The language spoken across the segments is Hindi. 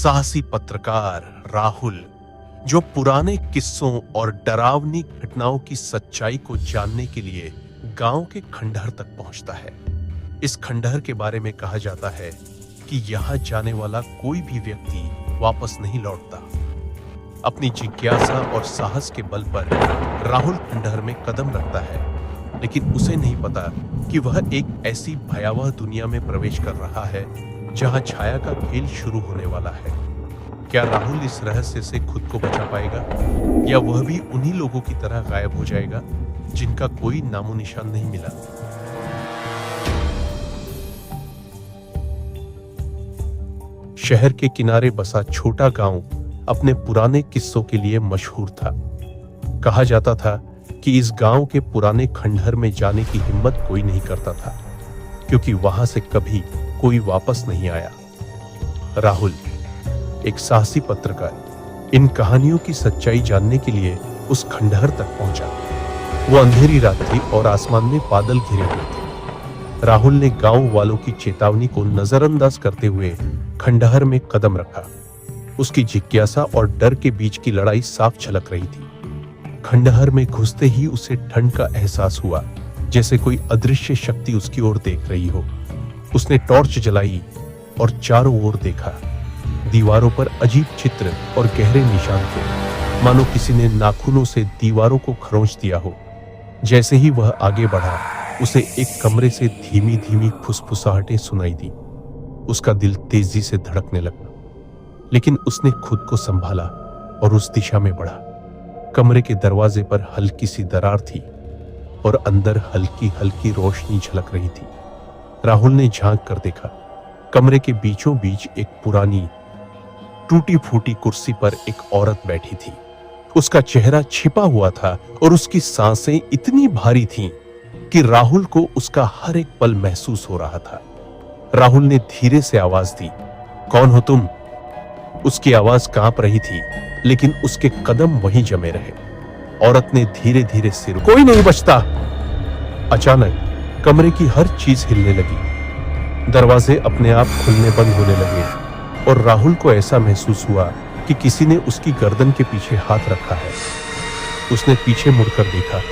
साहसी पत्रकार राहुल, जो पुराने किस्सों और डरावनी घटनाओं की सच्चाई को जानने के लिए गांव के खंडहर तक पहुंचता है। इस खंडहर के बारे में कहा जाता है कि यहां जाने वाला कोई भी व्यक्ति वापस नहीं लौटता। अपनी जिज्ञासा और साहस के बल पर राहुल खंडहर में कदम रखता है, लेकिन उसे नहीं पता कि वह एक ऐसी भयावह दुनिया में प्रवेश कर रहा है जहां छाया का खेल शुरू होने वाला है। क्या राहुल इस रहस्य से खुद को बचा पाएगा, या वह भी उन्हीं लोगों की तरह गायब हो जाएगा जिनका कोई नामो निशान नहीं मिला? शहर के किनारे बसा छोटा गांव अपने पुराने किस्सों के लिए मशहूर था। कहा जाता था कि इस गांव के पुराने खंडहर में जाने की हिम्मत कोई नहीं करता था, क्योंकि वहां से कभी कोई वापस नहीं आया। राहुल, एक साहसी पत्रकार, इन कहानियों की सच्चाई जानने के लिए उस खंडहर तक पहुंचा। वो अंधेरी रात थी और आसमान में बादल घिरे हुए थे। राहुल ने गांव वालों की चेतावनी को नजरअंदाज करते हुए खंडहर में कदम रखा। उसकी जिज्ञासा और डर के बीच की लड़ाई साफ झलक रही थी। खंडहर में घुसते ही उसे ठंड का एहसास हुआ, जैसे कोई अदृश्य शक्ति उसकी ओर देख रही हो। उसने टॉर्च जलाई और चारों ओर देखा। दीवारों पर अजीब चित्र और गहरे निशान थे, मानो किसी ने नाखूनों से दीवारों को खरोंच दिया हो। जैसे ही वह आगे बढ़ा, उसे एक कमरे से धीमी धीमी फुसफुसाहटें सुनाई दी। उसका दिल तेजी से धड़कने लगा, लेकिन उसने खुद को संभाला और उस दिशा में बढ़ा। कमरे के दरवाजे पर हल्की सी दरार थी और अंदर हल्की हल्की रोशनी झलक रही थी। राहुल ने झांक कर देखा। कमरे के बीचों बीच एक पुरानी टूटी फूटी कुर्सी पर एक औरत बैठी थी। उसका चेहरा छिपा हुआ था और उसकी सांसें इतनी भारी थीं कि राहुल को उसका हर एक पल महसूस हो रहा था। राहुल ने धीरे से आवाज दी, "कौन हो तुम?" उसकी आवाज कांप रही थी, लेकिन उसके कदम वहीं जमे रहे। औरत ने धीरे धीरे सिर, "कोई नहीं बचता।" अचानक कमरे की हर चीज हिलने लगी। दरवाजे अपने आप खुलने बंद होने लगे और राहुल को ऐसा महसूस हुआ कि किसी ने उसकी गर्दन के पीछे हाथ रखा है। उसने पीछे मुड़कर देखा।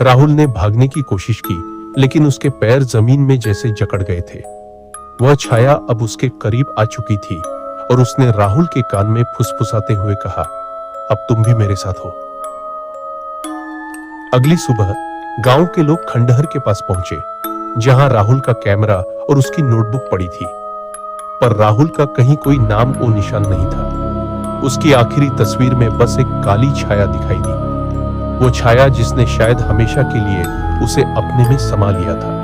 राहुल ने भागने की कोशिश की, लेकिन उसके पैर जमीन में जैसे जकड़ गए थे। वह छाया अब उसके करीब आ चुकी थी और उसने राहुल के कान में फुसफुसाते हुए कहा, "अब तुम भी मेरे साथ हो।" अगली सुबह गांव के लोग खंडहर के पास पहुंचे, जहां राहुल का कैमरा और उसकी नोटबुक पड़ी थी। पर राहुल का कहीं कोई नाम और निशान नहीं था। उसकी आखिरी तस्वीर में बस एक काली छाया दिखाई दी, वो छाया जिसने शायद हमेशा के लिए उसे अपने में समा लिया था।